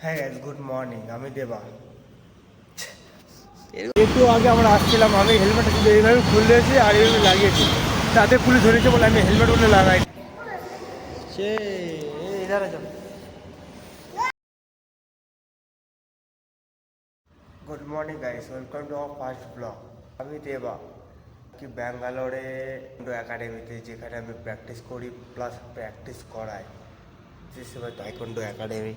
হ্যাঁ guys, good morning. আমি দেবা। একটু আগে আমরা আসছিলাম, আমি হেলমেটটা শুধু এইভাবে খুলেছি আর এইভাবে লাগিয়েছি, তাতে পুলিশ ধরেছে বলে আমি হেলমেট বলে লাগাই। সে এধারে যাও। Good morning guys, welcome to our first blog. আমি দেবা কি ব্যাঙ্গালোরে একাডেমিতে, যেখানে আমি প্র্যাকটিস করি প্লাস প্র্যাকটিস করাই, টাইকোয়ান্ডো একাডেমি।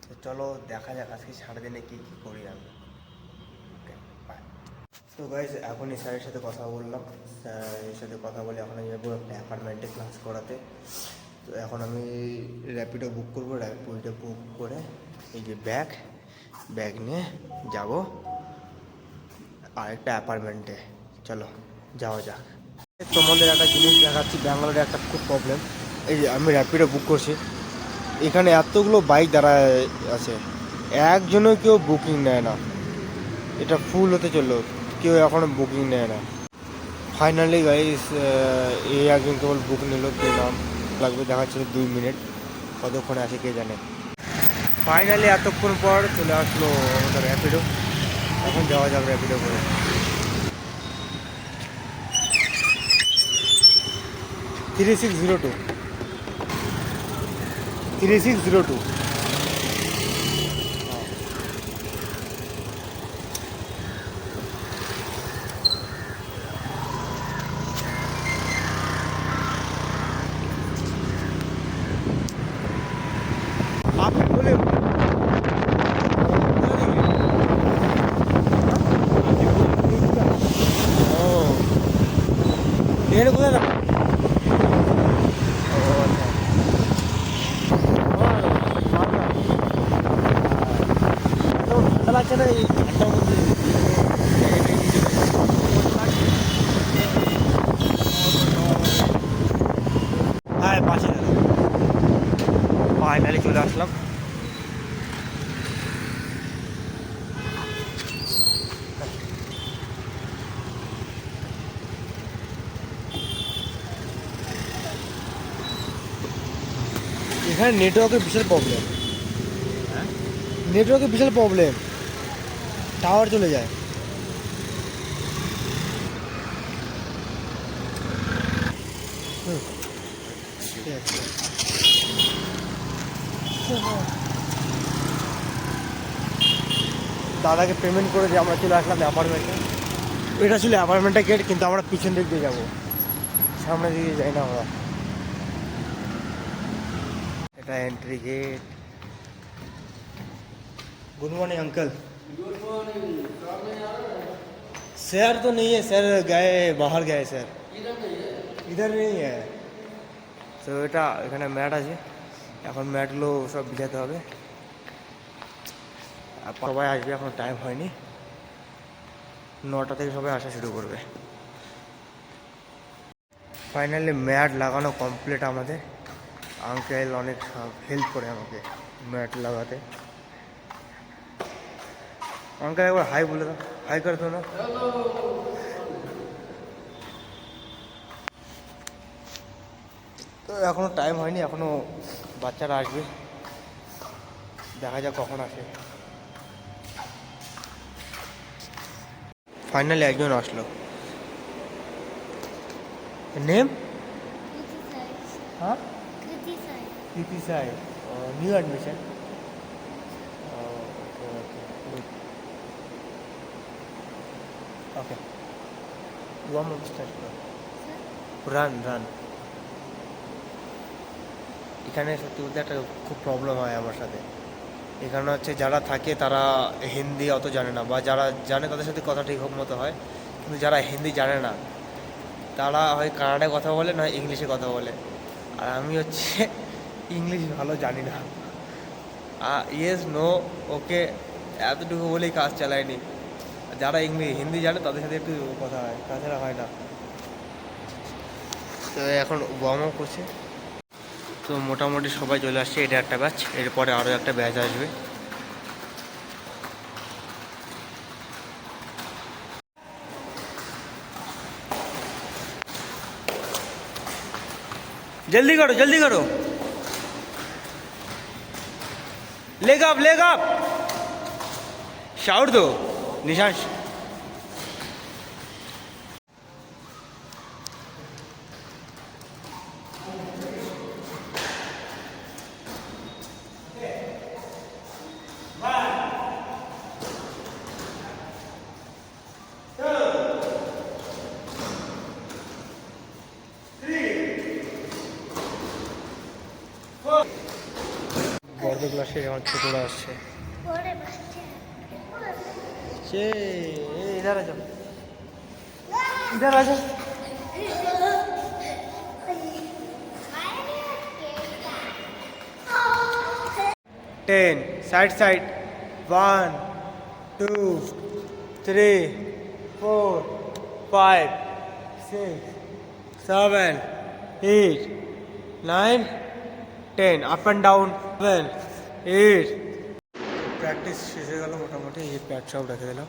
তো চলো দেখা যাক আজকে সারাদিনে কী কী করি আমি। তো গাইজ এখনই স্যারের সাথে কথা বললাম, স্যারের সাথে কথা বলে এখন আমি যাবো একটা অ্যাপার্টমেন্টে ক্লাস করাতে। তো এখন আমি র্যাপিডো বুক করবো, র্যাপিডো বুক করে এই যে ব্যাগ নিয়ে যাব আরেকটা অ্যাপার্টমেন্টে। চলো যাওয়া যাক। তোমাদের একটা জিনিস দেখাচ্ছি, ব্যাঙ্গালোরে একটা খুব প্রবলেম। এই যে আমি র্যাপিডো বুক করছি, এখানে এতগুলো বাইক দাঁড়ায় আছে, একজনও কেউ বুকিং নেয় না। এটা ফুল হতে চললো, কেউ এখনও বুকিং নেয় না। ফাইনালি গাইস এই একজন কেবল বুক নিল, কি নাম লাগবে দেখাচ্ছিল 2 মিনিট, কতক্ষণে আসে কে জানে। ফাইনালি এতক্ষণ পর চলে আসলো আমাদের র্যাপিডো। এখন যাওয়া যাবে র্যাপিডো করে। 3602 3602। आप बोले এখানে কোথায় রাখো? ঠান্ডা লাগছে না এই ঠান্ডার মধ্যে? হ্যাঁ পাশে ফাইনালি চলে আসলাম। এখানে নেটওয়ার্কের বিশাল প্রবলেম, নেটওয়ার্কের বিশাল প্রবলেম, টাওয়ার চলে যায়। দাদাকে পেমেন্ট করে দিয়ে আমরা চলে আসলাম অ্যাপার্টমেন্টে। এটা ছিল অ্যাপার্টমেন্টের গেট, কিন্তু আমরা পিছন দিক দিয়ে যাবো, সামনে দিকে যাই না আমরা। এটা entry gate. Good morning uncle. Good morning. Sir तो नहीं है सर, गए बाहर गए सर, इधर नहीं है। इधर नहीं है। তো এটা এখানে ম্যাট আছে, এখন ম্যাটগুলো সব বিছাতে হবে। আর সবাই আসবে, এখন টাইম হয়নি, 9টা থেকে সবাই আসা শুরু করবে। ফাইনালি ম্যাট লাগানো কমপ্লিট আমাদের। আঙ্কেল অনেক হেল্প করে আমাকে ম্যাট লাগাতে। আঙ্কেল একবার হাই বলে দাও, হাই করে দাও না। তো এখনও টাইম হয়নি, এখনও বাচ্চারা আসবে, দেখা যাক কখন আসে। ফাইনালি একজন আসলো। নেম? हाँ Kriti Sai, new admission. Okay warm up start करो, রান রান। এখানে সত্যি বলতে একটা খুব প্রবলেম হয় আমার সাথে। এখানে হচ্ছে যারা থাকে তারা হিন্দি অত জানে না, বা যারা জানে তাদের সাথে কথা ঠিক মতো হয়, কিন্তু যারা হিন্দি জানে না তারা হয় কানাডায় কথা বলে, না ইংলিশে কথা বলে। আর আমি হচ্ছে ইংলিশ ভালো জানি না, ইয়েস নো ওকে এতটুকু বলেই কাজ চালায়নি। যারা হিন্দি জানে তাদের সাথে একটু কথা হয়, তাছাড়া হয় না। তো এখন ওয়ার্ম আপ করছে, তো মোটামুটি সবাই চলে আসছে। এটা একটা ব্যাচ, এরপরে আরও একটা ব্যাচ আসবে। जल्दी करो जल्दी करो, लेग अप शाउट दो निशांश। বড় ক্লাসে আমার ছোটরা আসছে। সে इधर आ जाओ, इधर आ जाओ। 10 side 1 2 3 4 5 6 7 8 9 10 up and down 7 8। Practice শেষ হয়ে গেল মোটামুটি, এই প্যাড সব রেখে দিলাম।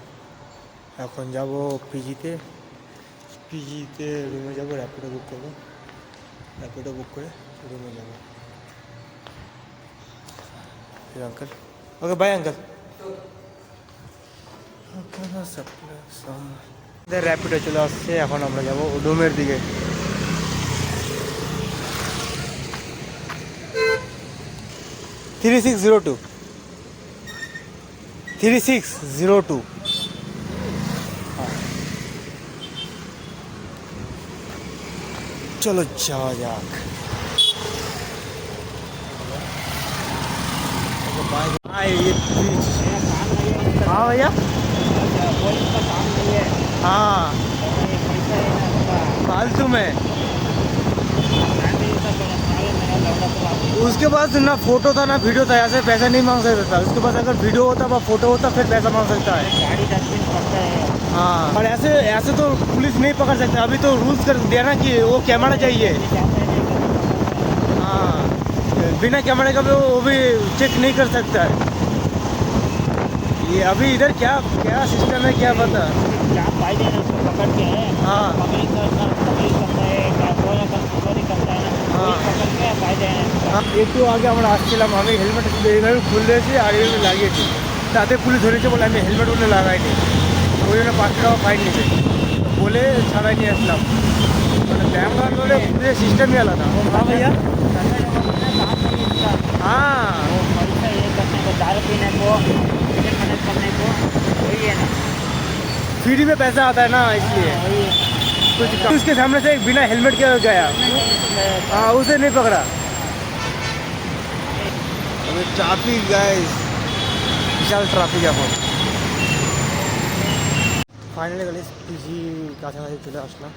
এখন যাব পিজিতে রুমে যাব, র্যাপিডো বুক করবো, র্যাপিডো বুক করে রুমে যাব। Uncle okay bye uncle. Rapido চলে আসছে, এখন আমরা যাব রুমের দিকে। Three six zero two. चलो जाओ जाक। हाँ भैया, हाँ फालतू में। उसके पास ना फोटो था ना वीडियो था, ऐसे पैसा नहीं मांग सकता था। उसके पास अगर वीडियो होता व फोटो होता फिर पैसा मांग सकता है। हाँ, और ऐसे तो पुलिस नहीं पकड़ सकता। अभी तो रूल्स कर दिया ना कि वो कैमरा चाहिए। हाँ, बिना कैमरे का भी वो भी चेक नहीं कर सकता है। ये अभी इधर क्या क्या सिस्टम है क्या पता। हाँ একটু আগে আমরা আসছিলাম, আমি হেলমেট এইভাবে খুললেছি আর এইভাবে লাগিয়েছি, তাতে পুলিশ ধরেছে বলে আমি হেলমেট বলে লাগাইনি, ওই জন্য 5 টাকা ফাইন নিয়েছে বলে ছাড়াই নিয়ে আসলাম। মানে ব্যাঙ্গালোরে পুলিশের সিস্টেমই আলাদা। हाँ भैया, हाँ फ्री में पैसा आता है ना, इसलिए कुछ उसके सामने से बिना हेलमेट के गया, हाँ उसे नहीं पकड़ा। अभी ट्रैफिक गाइस, বিশাল ট্রাফিক এখন। ফাইনালি গাইস পিজি কাছাকাছি চলে আসলাম,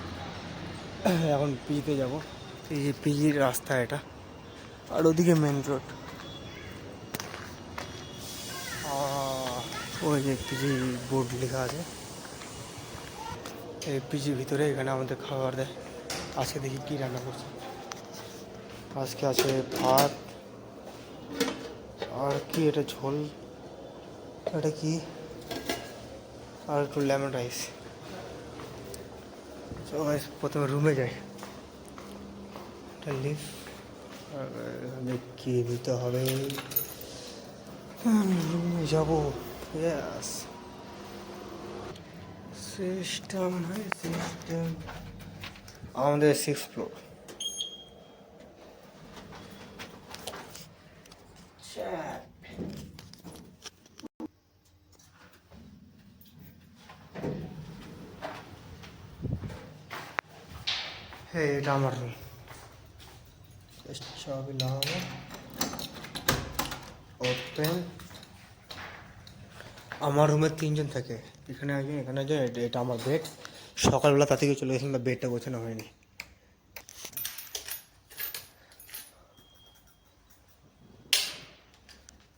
এখন পিজিতে যাব। এই যে পিজির রাস্তা এটা, আর ওদিকে মেন রোড। ওই যে পিজি বোর্ড লেখা আছে। এই পিজির ভিতরে এখানে আমাদের খাবার দেয়। আজকে দেখি কী রান্না করছে। আজকে আছে ভাত, আর কি এটা ঝোল, এটা কি, আর একটু লেমন রাইস। চলো গাইস প্রথমে রুমে যাই। এটা লিভ, আর কি দিতে হবে, রুমে যাবো। यस सिस्टम है सिस्टम। আমাদের 6th ফ্লোর। এটা আমার রুম। চাবি লাগাবো, ওপেন। আমার রুমে 3 জন থাকে, এখানে একজন এখানে একজন। এটা আমার বেড। সকালবেলা তা থেকে চলে গেছিলাম, বেডটা গোছানো হয়নি।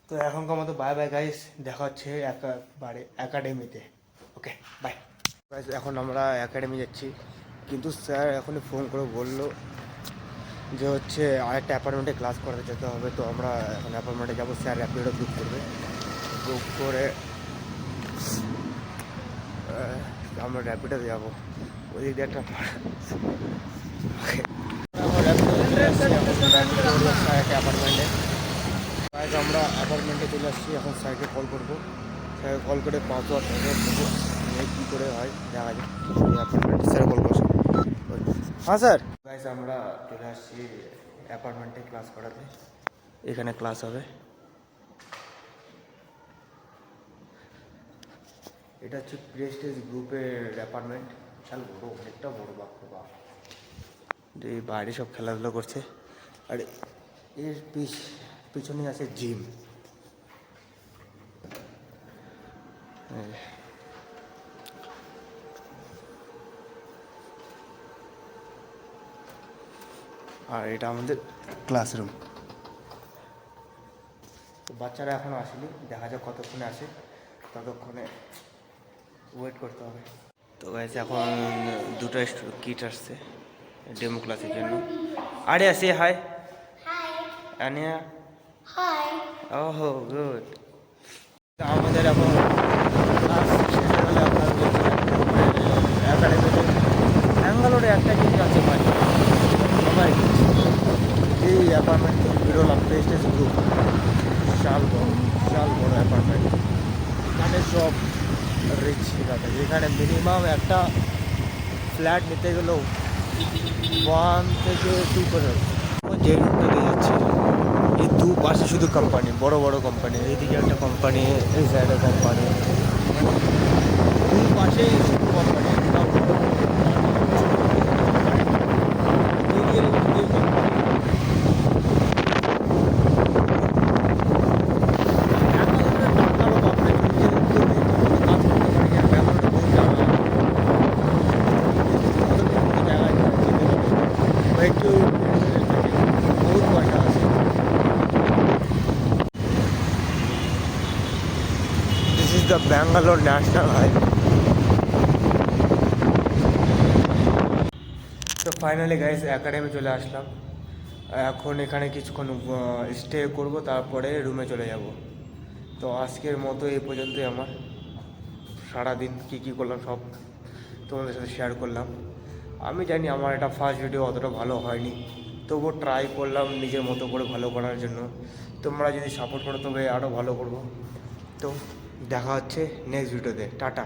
তো এখনকার মতো বাই বাই গাইস, দেখা হচ্ছে একেবারে একাডেমিতে। Okay bye guys. এখন আমরা একাডেমি যাচ্ছি, কিন্তু স্যার এখনই ফোন করে বললো যে হচ্ছে আরেকটা অ্যাপার্টমেন্টে ক্লাস করাতে যেতে হবে। তো আমরা এখন অ্যাপার্টমেন্টে যাবো, স্যার র্যাপিডো বুক করবে। বুক করে আমরা র্যাপিডোতে যাবো। ওই দিক দিয়ে একটা আসছি এখন একটা অ্যাপার্টমেন্টে। গাইস আমরা অ্যাপার্টমেন্টে চলে আসছি, এখন স্যারকে কল করবো। স্যারকে কল করে পাসওয়ার্ড কী করে হয় দেখা যায়। অ্যাপার্টমেন্টে স্যার কল করছে। হ্যাঁ স্যার। গাইস আমরা চলে আসছি অ্যাপার্টমেন্টে ক্লাস করাতে। এখানে ক্লাস হবে। এটা হচ্ছে প্রেস্টেজ গ্রুপের অ্যাপার্টমেন্ট। বিশাল বড়, অনেকটা বড়, বাপরে বাপ। এই বাইরে সব খেলাধুলো করছে, আর এর পিছনে আছে জিম। আর এটা আমাদের ক্লাসরুম। তো বাচ্চারা এখনও আসেনি, দেখা যাক কতক্ষণে আসে, ততক্ষণে ওয়েট করতে হবে। তো গাইস এখন দুটো কিট আসছে ডেমো ক্লাসের জন্য। আরিয়া সে হাই। আনিয়া। ওহ গুড। আমাদের এখন ক্লাস শেষ হয়ে গেলে আপনার অ্যাকাডেমিতে ব্যাঙ্গালোরে একটা জিনিস আছে ভাই, সবাই এই অ্যাপার্টমেন্ট বেরোলাম প্রেস্টেজ গ্রুপ। বিশাল বড় অ্যাপার্টমেন্ট। এখানে সব রিচ আছে। এখানে মিনিমাম একটা ফ্ল্যাট নিতে গেলেও 1 থেকে 2 করে। যে রুটটাতে যাচ্ছে এই দুপাশে শুধু কোম্পানি, বড় বড় কোম্পানি। এইদিকে একটা কোম্পানি, এই সাইডে কোম্পানি, দুপাশেই শুধু কোম্পানি। বহুত পয়সা আছে। This is the Bangalore national highway. তো ফাইনালি গাইস অ্যাকাডেমি চলে আসলাম। এখন এখানে কিছুক্ষণ স্টে করব, তারপরে রুমে চলে যাব। তো আজকের মতো এই পর্যন্তই। আমার সারাদিন কী করলাম সব তোমাদের সাথে শেয়ার করলাম। আমি জানি আমার এটা ফার্স্ট ভিডিও অতটা ভালো হয়নি, তবুও ট্রাই করলাম নিজের মতো করে ভালো করার জন্য। তোমরা যদি সাপোর্ট করো তবে আরও ভালো করব। তো দেখা হচ্ছে নেক্সট ভিডিওতে। টাটা।